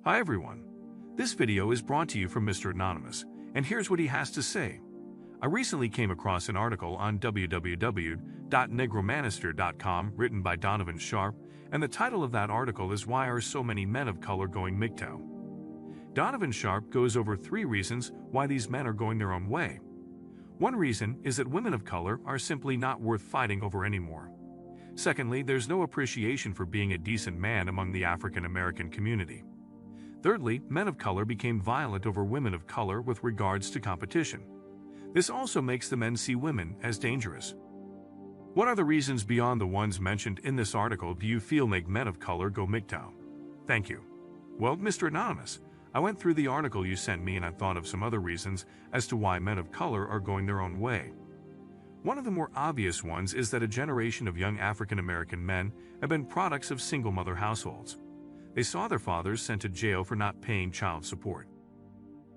Hi everyone. This video is brought to you from Mr. Anonymous, and here's what he has to say. I recently came across an article on www.negromanister.com written by Donovan Sharp, and the title of that article is Why Are So Many Men of Color Going MGTOW? Donovan Sharp goes over 3 reasons why these men are going their own way. One reason is that women of color are simply not worth fighting over anymore. Secondly, there's no appreciation for being a decent man among the African American community. Thirdly, men of color became violent over women of color with regards to competition. This also makes the men see women as dangerous. What are the reasons beyond the ones mentioned in this article do you feel make men of color go MGTOW? Thank you. Well, Mr. Anonymous, I went through the article you sent me and I thought of some other reasons as to why men of color are going their own way. One of the more obvious ones is that a generation of young African American men have been products of single-mother households. They saw their fathers sent to jail for not paying child support.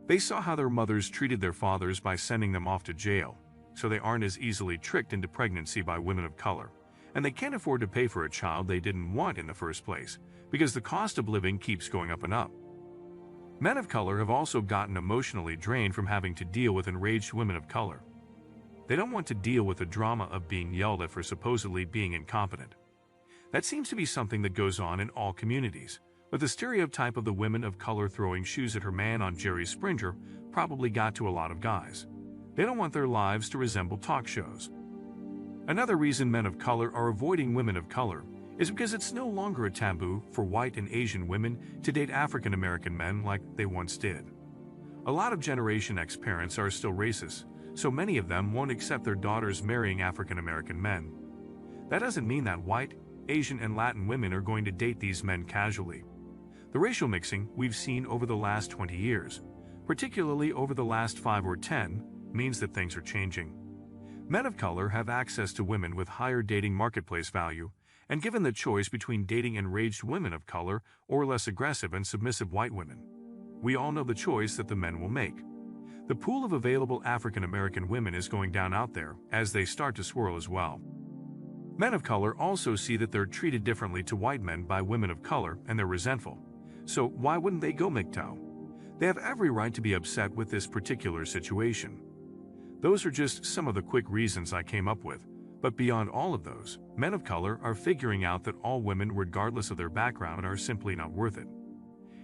They saw how their mothers treated their fathers by sending them off to jail, so they aren't as easily tricked into pregnancy by women of color, and they can't afford to pay for a child they didn't want in the first place, because the cost of living keeps going up and up. Men of color have also gotten emotionally drained from having to deal with enraged women of color. They don't want to deal with the drama of being yelled at for supposedly being incompetent. That seems to be something that goes on in all communities, but the stereotype of the women of color throwing shoes at her man on Jerry Springer probably got to a lot of guys. They don't want their lives to resemble talk shows. Another reason men of color are avoiding women of color is because it's no longer a taboo for white and Asian women to date African American men like they once did. A lot of Generation X parents are still racist, so many of them won't accept their daughters marrying African American men. That doesn't mean that white, Asian, and Latin women are going to date these men casually. The racial mixing we've seen over the last 20 years, particularly over the last 5 or 10, means that things are changing. Men of color have access to women with higher dating marketplace value, and given the choice between dating enraged women of color or less aggressive and submissive white women, we all know the choice that the men will make. The pool of available African American women is going down out there as they start to swirl as well. Men of color also see that they're treated differently to white men by women of color and they're resentful. So why wouldn't they go MGTOW? They have every right to be upset with this particular situation. Those are just some of the quick reasons I came up with, but beyond all of those, men of color are figuring out that all women, regardless of their background, are simply not worth it.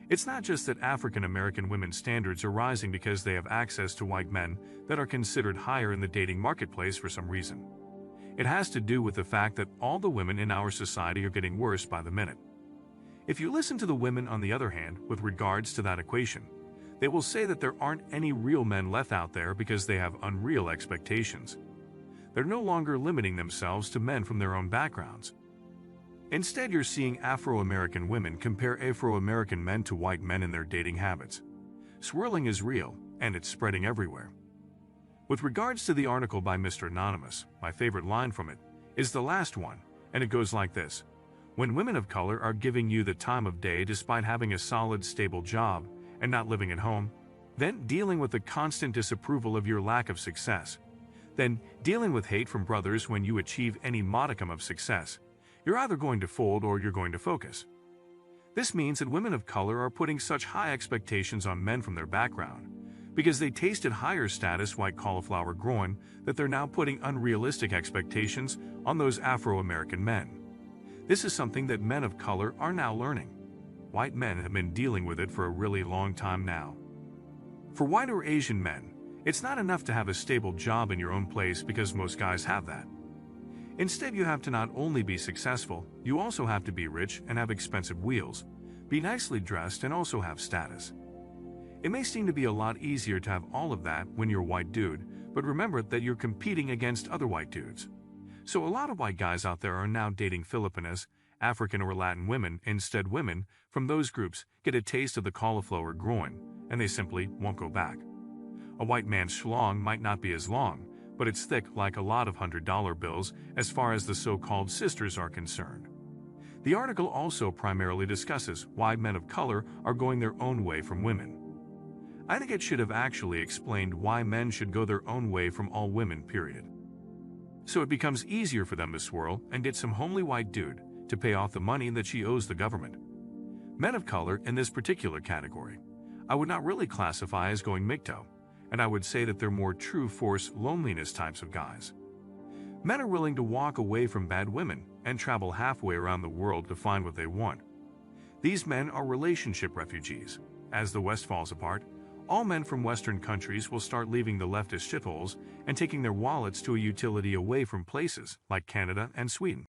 It's not just that African American women's standards are rising because they have access to white men that are considered higher in the dating marketplace for some reason. It has to do with the fact that all the women in our society are getting worse by the minute. If you listen to the women, on the other hand, with regards to that equation, they will say that there aren't any real men left out there because they have unreal expectations. They're no longer limiting themselves to men from their own backgrounds. Instead, you're seeing Afro-American women compare Afro-American men to white men in their dating habits. Swirling is real, and it's spreading everywhere. With regards to the article by Mr. Anonymous, my favorite line from it is the last one, and it goes like this. When women of color are giving you the time of day despite having a solid, stable job and not living at home, then dealing with the constant disapproval of your lack of success, then dealing with hate from brothers when you achieve any modicum of success, you're either going to fold or you're going to focus. This means that women of color are putting such high expectations on men from their background because they tasted higher status white cauliflower growing that they're now putting unrealistic expectations on those Afro-American men. This is something that men of color are now learning. White men have been dealing with it for a really long time now. For white or Asian men, it's not enough to have a stable job in your own place because most guys have that. Instead, you have to not only be successful, you also have to be rich and have expensive wheels, be nicely dressed and also have status. It may seem to be a lot easier to have all of that when you're a white dude, but remember that you're competing against other white dudes. So a lot of white guys out there are now dating Filipinas, African or Latin women. Instead, women from those groups get a taste of the cauliflower growing, and they simply won't go back. A white man's schlong might not be as long, but it's thick like a lot of $100 bills as far as the so-called sisters are concerned. The article also primarily discusses why men of color are going their own way from women. I think it should have actually explained why men should go their own way from all women, period. So it becomes easier for them to swirl and get some homely white dude to pay off the money that she owes the government. Men of color in this particular category, I would not really classify as going MGTOW, and I would say that they're more true force loneliness types of guys. Men are willing to walk away from bad women and travel halfway around the world to find what they want. These men are relationship refugees. As the West falls apart, all men from Western countries will start leaving the leftist shitholes and taking their wallets to a utility away from places like Canada and Sweden.